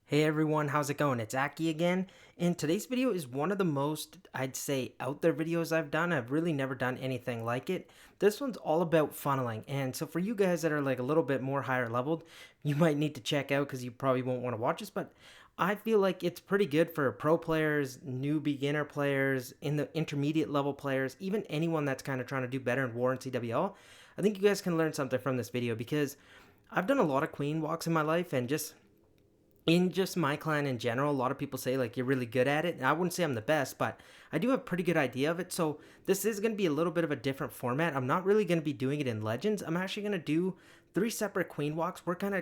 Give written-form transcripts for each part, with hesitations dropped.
Hey everyone, how's it going? It's Aki again, and today's video is one of the most, I'd say, out there videos I've done. I've really never done anything like it. This one's all about funneling, and so for you guys that are like a little bit more higher leveled, you might need to check out because you probably won't want to watch this, but I feel like it's pretty good for pro players, new beginner players, in the intermediate level players, even anyone that's kind of trying to do better in War and CWL. I think you guys can learn something from this video because I've done a lot of queen walks in my life, and just my clan in general, a lot of people say like you're really good at it. And I wouldn't say I'm the best, but I do have a pretty good idea of it. So this is going to be a little bit of a different format. I'm not really going to be doing it in Legends. I'm actually going to do three separate queen walks. We're kind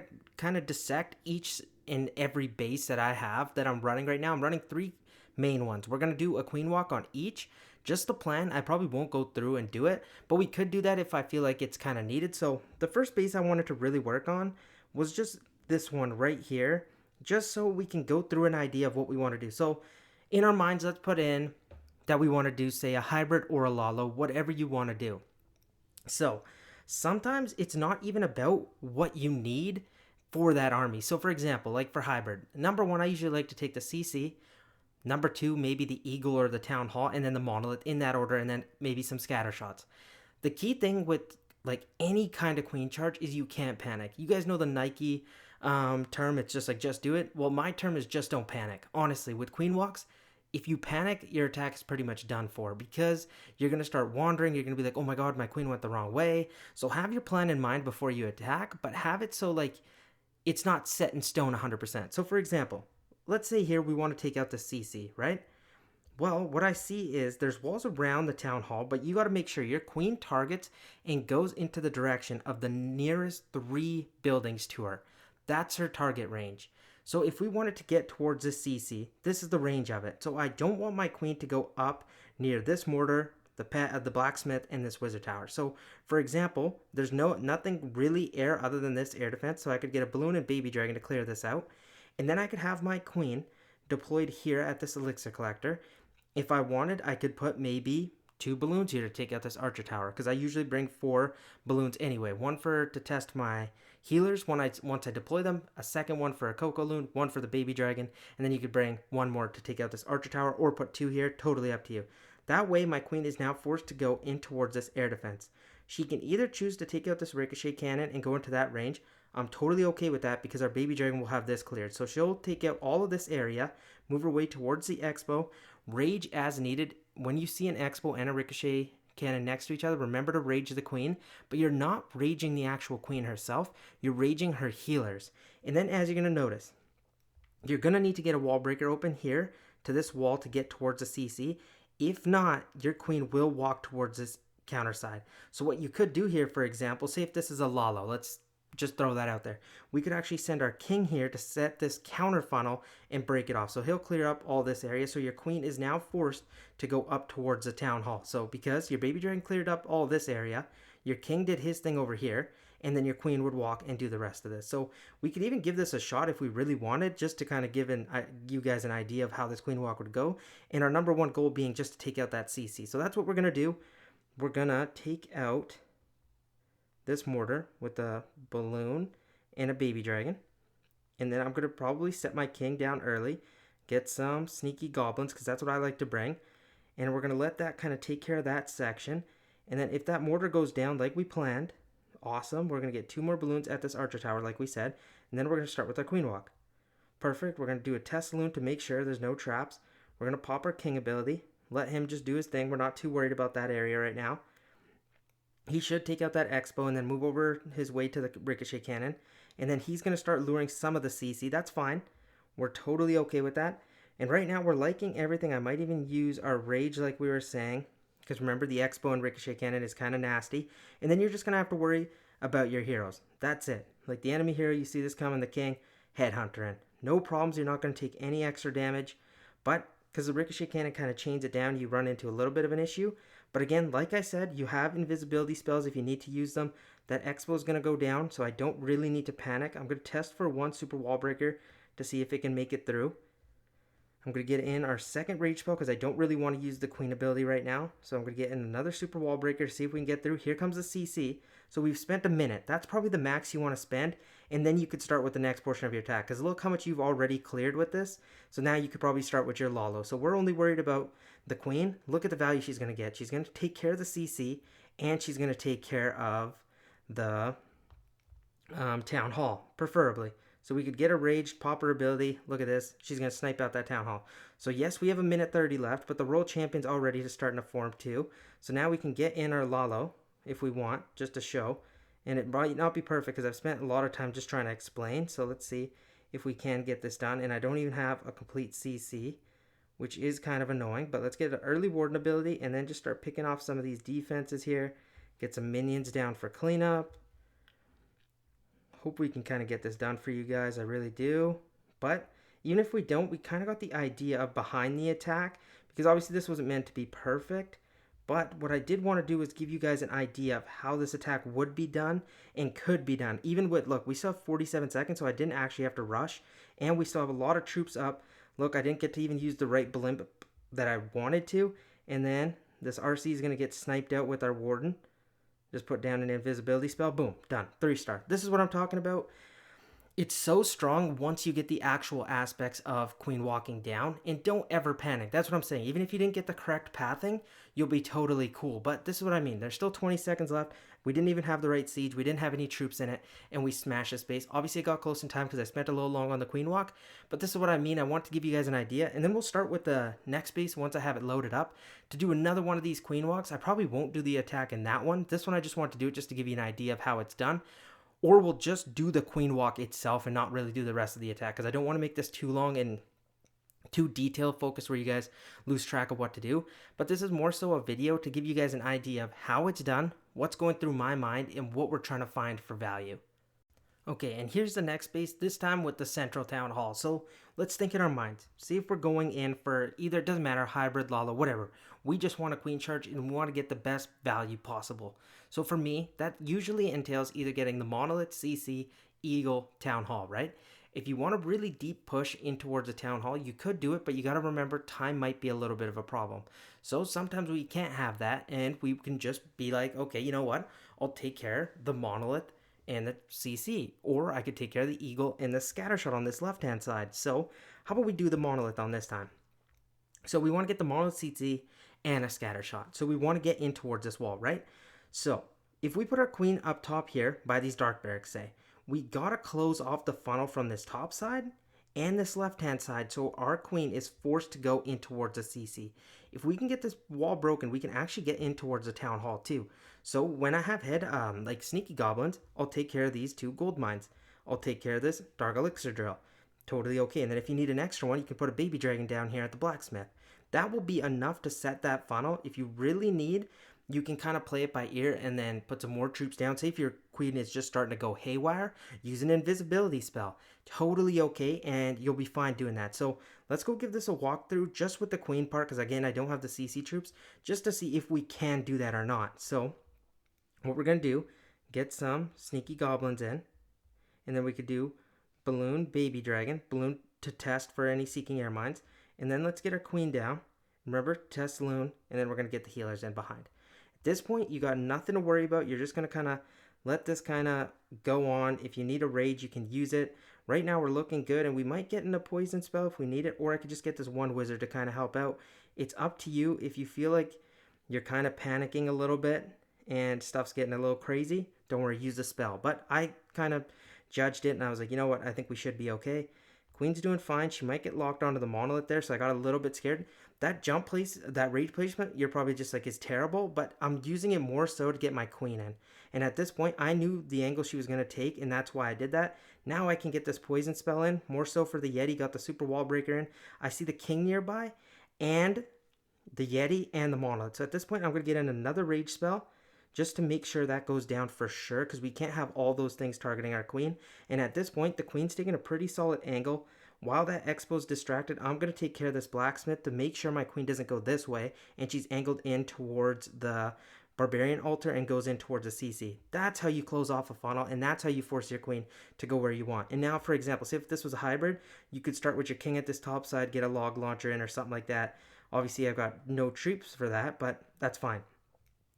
of dissect each and every base that I have that I'm running right now. I'm running three main ones. We're going to do a queen walk on each. Just the plan. I probably won't go through and do it, but we could do that if I feel like it's kind of needed. So the first base I wanted to really work on was just this one right here, just so we can go through an idea of what we want to do. So in our minds, let's put in that we want to do, say, a hybrid or a Lalo, whatever you want to do. So sometimes it's not even about what you need for that army. So for example, like for hybrid, number one, I usually like to take the CC. Number two, maybe the Eagle or the Town Hall, and then the Monolith in that order, and then maybe some scatter shots. The key thing with like any kind of queen charge is you can't panic. You guys know the Nike term, it's just like just do it. Well, my term is just don't panic. Honestly, with queen walks, if you panic, your attack is pretty much done for because you're going to start wandering. You're going to be like, oh my god, my queen went the wrong way. So have your plan in mind before you attack, but have it so like it's not set in stone 100%. So for example, let's say here we want to take out the CC, right? Well, what I see is there's walls around the town hall, but you got to make sure your queen targets and goes into the direction of the nearest three buildings to her. That's her target range. So if we wanted to get towards this CC, this is the range of it. So I don't want my queen to go up near this mortar, the blacksmith, and this wizard tower. So for example, there's nothing really air other than this air defense. So I could get a balloon and baby dragon to clear this out, and then I could have my queen deployed here at this elixir collector. If I wanted, I could put maybe two balloons here to take out this archer tower, because I usually bring four balloons anyway. One for to test my healers once I deploy them, a second one for a coco loon, one for the baby dragon, and then you could bring one more to take out this archer tower, or put two here, totally up to you. That way my queen is now forced to go in towards this air defense. She can either choose to take out this ricochet cannon and go into that range. I'm totally okay with that because our baby dragon will have this cleared. So she'll take out all of this area, move her way towards the expo, rage as needed. When you see an expo and a ricochet cannon next to each other, remember to rage the queen, but you're not raging the actual queen herself, you're raging her healers. And then as you're going to notice, you're going to need to get a wall breaker open here to this wall to get towards the CC. If not, your queen will walk towards this counter side. So what you could do here, for example, say if this is a Lalo, let's just throw that out there. We could actually send our king here to set this counter funnel and break it off. So he'll clear up all this area. So your queen is now forced to go up towards the town hall. So because your baby dragon cleared up all this area, your king did his thing over here, and then your queen would walk and do the rest of this. So we could even give this a shot if we really wanted, just to kind of give you guys an idea of how this queen walk would go. And our number one goal being just to take out that CC. So that's what we're going to do. We're going to take out this mortar with a balloon and a baby dragon. And then I'm going to probably set my king down early, get some sneaky goblins, because that's what I like to bring. And we're going to let that kind of take care of that section. And then if that mortar goes down like we planned, awesome. We're going to get two more balloons at this archer tower like we said. And then we're going to start with our queen walk. Perfect. We're going to do a test loon to make sure there's no traps. We're going to pop our king ability. Let him just do his thing. We're not too worried about that area right now. He should take out that expo and then move over his way to the ricochet cannon. And then he's going to start luring some of the CC. That's fine. We're totally okay with that. And right now we're liking everything. I might even use our rage like we were saying, because remember the expo and ricochet cannon is kind of nasty. And then you're just going to have to worry about your heroes. That's it. Like the enemy hero, you see this coming, the king, headhunter in. No problems. You're not going to take any extra damage. But because the ricochet cannon kind of chains it down, you run into a little bit of an issue. But again, like I said, you have invisibility spells if you need to use them. That expo is going to go down, so I don't really need to panic. I'm going to test for one super wall breaker to see if it can make it through. I'm going to get in our second rage spell because I don't really want to use the queen ability right now. So I'm going to get in another super wall breaker to see if we can get through. Here comes the CC. So we've spent a minute. That's probably the max you want to spend. and then you could start with the next portion of your attack. Because look how much you've already cleared with this. So now you could probably start with your Lalo. So we're only worried about the queen. Look at the value she's going to get. She's going to take care of the CC, and she's going to take care of the Town Hall, preferably. So we could get a raged, pop her ability. Look at this. She's going to snipe out that Town Hall. So yes, we have a minute 30 left, but the Royal Champion's all ready to start in a form too. So now we can get in our Lalo if we want, just to show. And it might not be perfect because I've spent a lot of time just trying to explain. So let's see if we can get this done. And I don't even have a complete CC, which is kind of annoying. But let's get an early Warden ability and then just start picking off some of these defenses here. Get some minions down for cleanup. Hope we can kind of get this done for you guys. I really do. But even if we don't, we kind of got the idea of behind the attack, because obviously this wasn't meant to be perfect. But what I did want to do is give you guys an idea of how this attack would be done and could be done. Even with, look, we still have 47 seconds, so I didn't actually have to rush. And we still have a lot of troops up. Look, I didn't get to even use the right blimp that I wanted to. And then this RC is going to get sniped out with our Warden. Just put down an invisibility spell. Boom. Done. 3-star. This is what I'm talking about. It's so strong once you get the actual aspects of Queen walking down. And don't ever panic. That's what I'm saying. Even if you didn't get the correct pathing, you'll be totally cool. But this is what I mean. There's still 20 seconds left. We didn't even have the right siege. We didn't have any troops in it. And we smashed this base. Obviously, it got close in time because I spent a little long on the Queen walk. But this is what I mean. I want to give you guys an idea. And then we'll start with the next base once I have it loaded up. To do another one of these Queen walks, I probably won't do the attack in that one. This one I just want to do it just to give you an idea of how it's done. Or we'll just do the Queen walk itself and not really do the rest of the attack. Because I don't want to make this too long and too detail focused where you guys lose track of what to do. But this is more so a video to give you guys an idea of how it's done, what's going through my mind, and what we're trying to find for value. Okay, and here's the next base, this time with the Central Town Hall. So let's think in our minds. See if we're going in for either, it doesn't matter, hybrid, Lalo, whatever. We just want a queen charge and we want to get the best value possible. So for me, that usually entails either getting the Monolith, CC, Eagle, Town Hall, right? If you want a really deep push in towards the Town Hall, you could do it, but you got to remember time might be a little bit of a problem. So sometimes we can't have that, and we can just be like, okay, you know what? I'll take care of the Monolith and the CC, or I could take care of the Eagle and the Scattershot on this left-hand side. So how about we do the Monolith on this time? So we want to get the Monolith CC and a Scattershot. So we want to get in towards this wall, right? So if we put our queen up top here by these Dark Barracks, say, we got to close off the funnel from this top side and this left-hand side, so our queen is forced to go in towards the CC. If we can get this wall broken, we can actually get in towards the Town Hall too. So when I have head like Sneaky Goblins, I'll take care of these 2 gold mines. I'll take care of this Dark Elixir Drill. Totally okay. And then if you need an extra one, you can put a Baby Dragon down here at the Blacksmith. That will be enough to set that funnel. If you really need, you can kind of play it by ear and then put some more troops down. Say if your queen is just starting to go haywire, use an invisibility spell. Totally okay, and you'll be fine doing that. So let's go give this a walkthrough just with the queen part, because again, I don't have the CC troops, just to see if we can do that or not. So what we're going to do, get some Sneaky Goblins in, and then we could do Balloon, Baby Dragon, Balloon to test for any Seeking Air Mines, and then let's get our queen down. Remember, test Loon, and then we're going to get the healers in behind. At this point, you got nothing to worry about. You're just going to kind of let this kind of go on. If you need a rage, you can use it. Right now, we're looking good, and we might get in a poison spell if we need it, or I could just get this one wizard to kind of help out. It's up to you. If you feel like you're kind of panicking a little bit and stuff's getting a little crazy, don't worry, use the spell. But I kind of judged it, and I was like, you know what? I think we should be okay. Queen's doing fine. She might get locked onto the Monolith there, so I got a little bit scared. That jump place, that rage placement, you're probably just like, is terrible, but I'm using it more so to get my queen in. And at this point, I knew the angle she was going to take, and that's why I did that. Now I can get this poison spell in, more so for the Yeti, got the super wall breaker in. I see the king nearby, and the Yeti, and the Monolith. So at this point, I'm going to get in another rage spell, just to make sure that goes down for sure, because we can't have all those things targeting our queen. And at this point, the queen's taking a pretty solid angle. While that Expo's distracted, I'm going to take care of this Blacksmith to make sure my queen doesn't go this way, and she's angled in towards the Barbarian altar and goes in towards the CC. That's how you close off a funnel, and that's how you force your queen to go where you want. And now, for example, say if this was a hybrid, you could start with your king at this top side, get a log launcher in or something like that. Obviously, I've got no troops for that, but that's fine.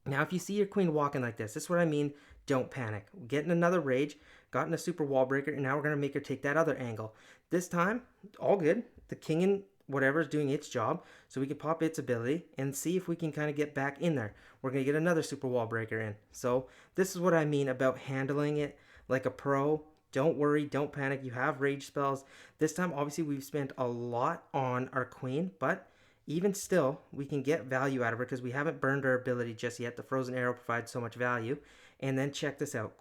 Now, if you see your queen walking like this is what I mean. Don't panic. Get in another rage. gotten a super wall breaker, and now we're going to make her take that other angle. This time, all good. The king and whatever is doing its job, so we can pop its ability and see if we can kind of get back in there. We're going to get another super wall breaker in. So this is what I mean about handling it like a pro. Don't worry, don't panic. You have rage spells. This time, obviously, we've spent a lot on our queen, but even still, we can get value out of her because we haven't burned our ability just yet. The frozen arrow provides so much value. And then check this out.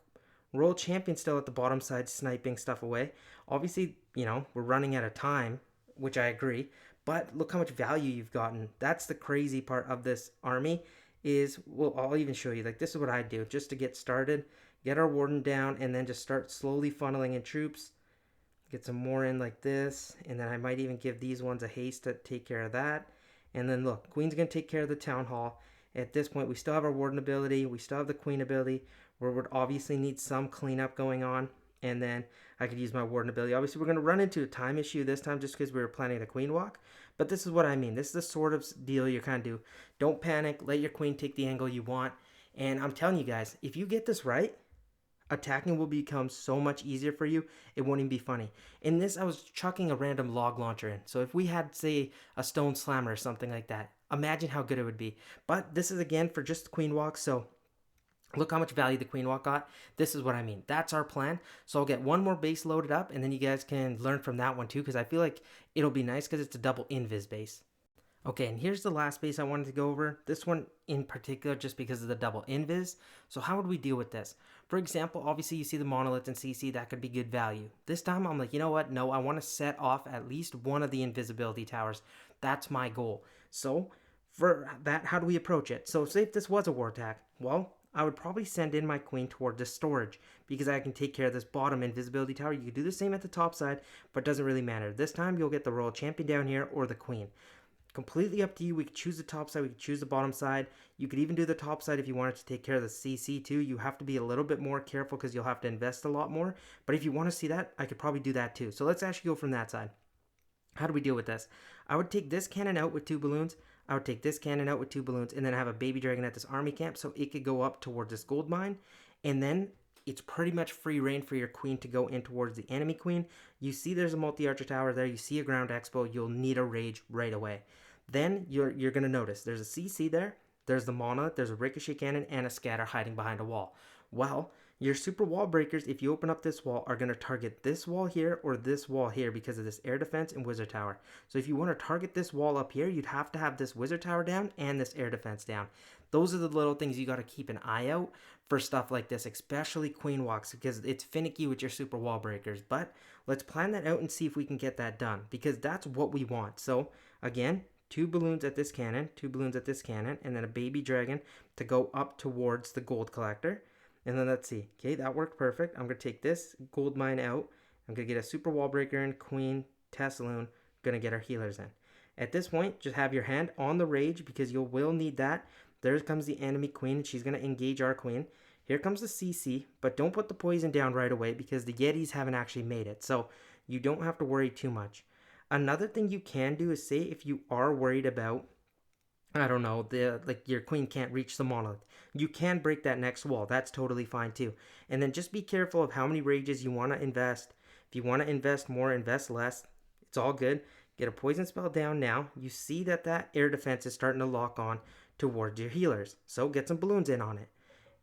Royal Champion still at the bottom side, sniping stuff away. Obviously, we're running out of time, which I agree. But look how much value you've gotten. That's the crazy part of this army is, well, I'll even show you. Like, this is what I do just to get started. Get our warden down, and then just start slowly funneling in troops. Get some more in like this, and then I might even give these ones a haste to take care of that. And then look, Queen's going to take care of the Town Hall. At this point, we still have our warden ability. We still have the Queen ability, where we'd obviously need some cleanup going on. And then I could use my warden ability. Obviously, we're going to run into a time issue this time just because we were planning the queen walk. But this is what I mean. This is the sort of deal you kind of do. Don't panic. Let your queen take the angle you want. And I'm telling you guys, if you get this right, attacking will become so much easier for you. It won't even be funny. In this, I was chucking a random log launcher in. So if we had, say, a stone slammer or something like that, imagine how good it would be. But this is, again, for just the queen walk. So look how much value the queen walk got. This is what I mean. That's our plan. So I'll get one more base loaded up, and then you guys can learn from that one too, because I feel like it'll be nice because it's a double invis base. Okay, and here's the last base I wanted to go over. This one in particular just because of the double invis. So how would we deal with this? For example, obviously you see the monolith and CC, that could be good value. This time I'm like, you know what? No, I want to set off at least one of the invisibility towers. That's my goal. So for that, how do we approach it? So say if this was a war attack, well, I would probably send in my queen toward the storage because I can take care of this bottom invisibility tower. You can do the same at the top side, but it doesn't really matter. This time you'll get the royal champion down here or the queen. Completely up to you. We could choose the top side. We could choose the bottom side. You could even do the top side if you wanted to take care of the CC too. You have to be a little bit more careful because you'll have to invest a lot more. But if you want to see that, I could probably do that too. So let's actually go from that side. How do we deal with this? I would take this cannon out with 2 balloons. I would take this cannon out with 2 balloons and then have a baby dragon at this army camp so it could go up towards this gold mine. And then it's pretty much free reign for your queen to go in towards the enemy queen. You see there's a multi-archer tower there. You see a ground expo. You'll need a rage right away. Then you're going to notice there's a CC there. There's the monolith. There's a ricochet cannon and a scatter hiding behind a wall. Well, your super wall breakers, if you open up this wall, are going to target this wall here or this wall here because of this air defense and wizard tower. So if you want to target this wall up here, you'd have to have this wizard tower down and this air defense down. Those are the little things you got to keep an eye out for stuff like this, especially queen walks, because it's finicky with your super wall breakers. But let's plan that out and see if we can get that done because that's what we want. So again, 2 balloons at this cannon, 2 balloons at this cannon, and then a baby dragon to go up towards the gold collector. And then let's see. Okay, that worked perfect. I'm going to take this gold mine out. I'm going to get a super wall breaker in, queen, Tessalune. Going to get our healers in. At this point, just have your hand on the rage because you will need that. There comes the enemy queen. She's going to engage our queen. Here comes the CC, but don't put the poison down right away because the Yetis haven't actually made it. So you don't have to worry too much. Another thing you can do is say if you are worried about, I don't know, your queen can't reach the monolith. You can break that next wall. That's totally fine too. And then just be careful of how many rages you want to invest. If you want to invest more, invest less. It's all good. Get a poison spell down now. You see that air defense is starting to lock on towards your healers. So get some balloons in on it.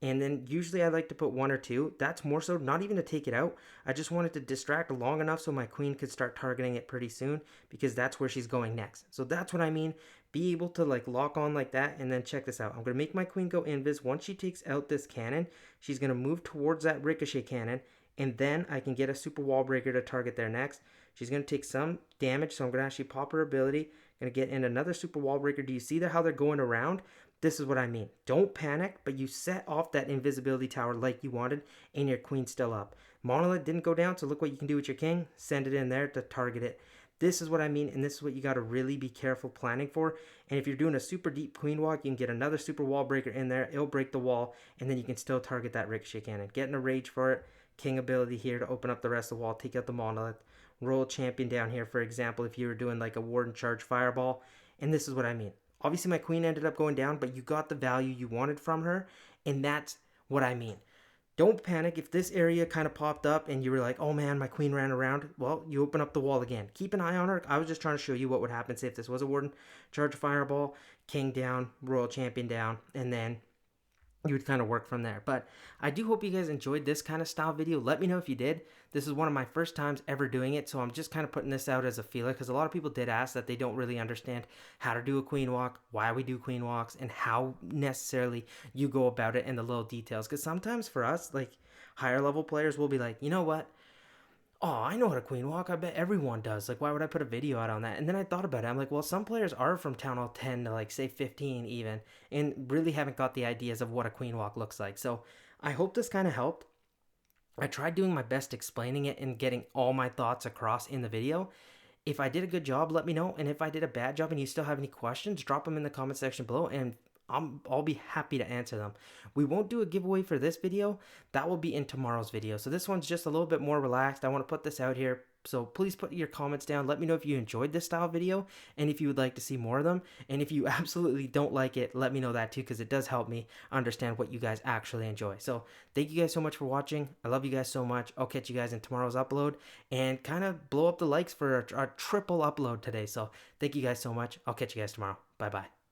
And then usually I like to put 1 or 2. That's more so not even to take it out. I just wanted to distract long enough so my queen could start targeting it pretty soon because that's where she's going next. So that's what I mean. Be able to lock on like that. And then check this out. I'm going to make my queen go invis. Once she takes out this cannon, she's going to move towards that ricochet cannon. And then I can get a super wall breaker to target there next. She's going to take some damage. So I'm going to actually pop her ability. Going to get in another super wall breaker. Do you see how they're going around? This is what I mean. Don't panic, but you set off that invisibility tower like you wanted, and your queen's still up. Monolith didn't go down, so look what you can do with your king. Send it in there to target it. This is what I mean, and this is what you got to really be careful planning for. And if you're doing a super deep queen walk, you can get another super wall breaker in there. It'll break the wall, and then you can still target that ricochet cannon. Get in a rage for it. King ability here to open up the rest of the wall. Take out the monolith. Royal champion down here, for example, if you were doing a warden charge fireball. And this is what I mean. Obviously, my queen ended up going down, but you got the value you wanted from her, and that's what I mean. Don't panic if this area kind of popped up and you were like, oh man, my queen ran around. Well, you open up the wall again. Keep an eye on her. I was just trying to show you what would happen. Say if this was a warden, charge a fireball, king down, royal champion down, and then you would kind of work from there. But I do hope you guys enjoyed this kind of style video. Let me know if you did. This is one of my first times ever doing it, so I'm just kind of putting this out as a feeler because a lot of people did ask that they don't really understand how to do a queen walk, why we do queen walks, and how necessarily you go about it and the little details. Because sometimes for us, like higher level players, will be like, you know what? Oh, I know how to queen walk. I bet everyone does. Like, why would I put a video out on that? And then I thought about it. I'm like, well, some players are from Town Hall 10 to like say 15 even, and really haven't got the ideas of what a queen walk looks like. So I hope this kind of helped. I tried doing my best explaining it and getting all my thoughts across in the video. If I did a good job, let me know. And if I did a bad job and you still have any questions, drop them in the comment section below and I'll be happy to answer them. We won't do a giveaway for this video. That will be in tomorrow's video. So this one's just a little bit more relaxed. I want to put this out here. So please put your comments down. Let me know if you enjoyed this style video and if you would like to see more of them. And if you absolutely don't like it, let me know that too because it does help me understand what you guys actually enjoy. So thank you guys so much for watching. I love you guys so much. I'll catch you guys in tomorrow's upload and kind of blow up the likes for a triple upload today. So thank you guys so much. I'll catch you guys tomorrow. Bye-bye.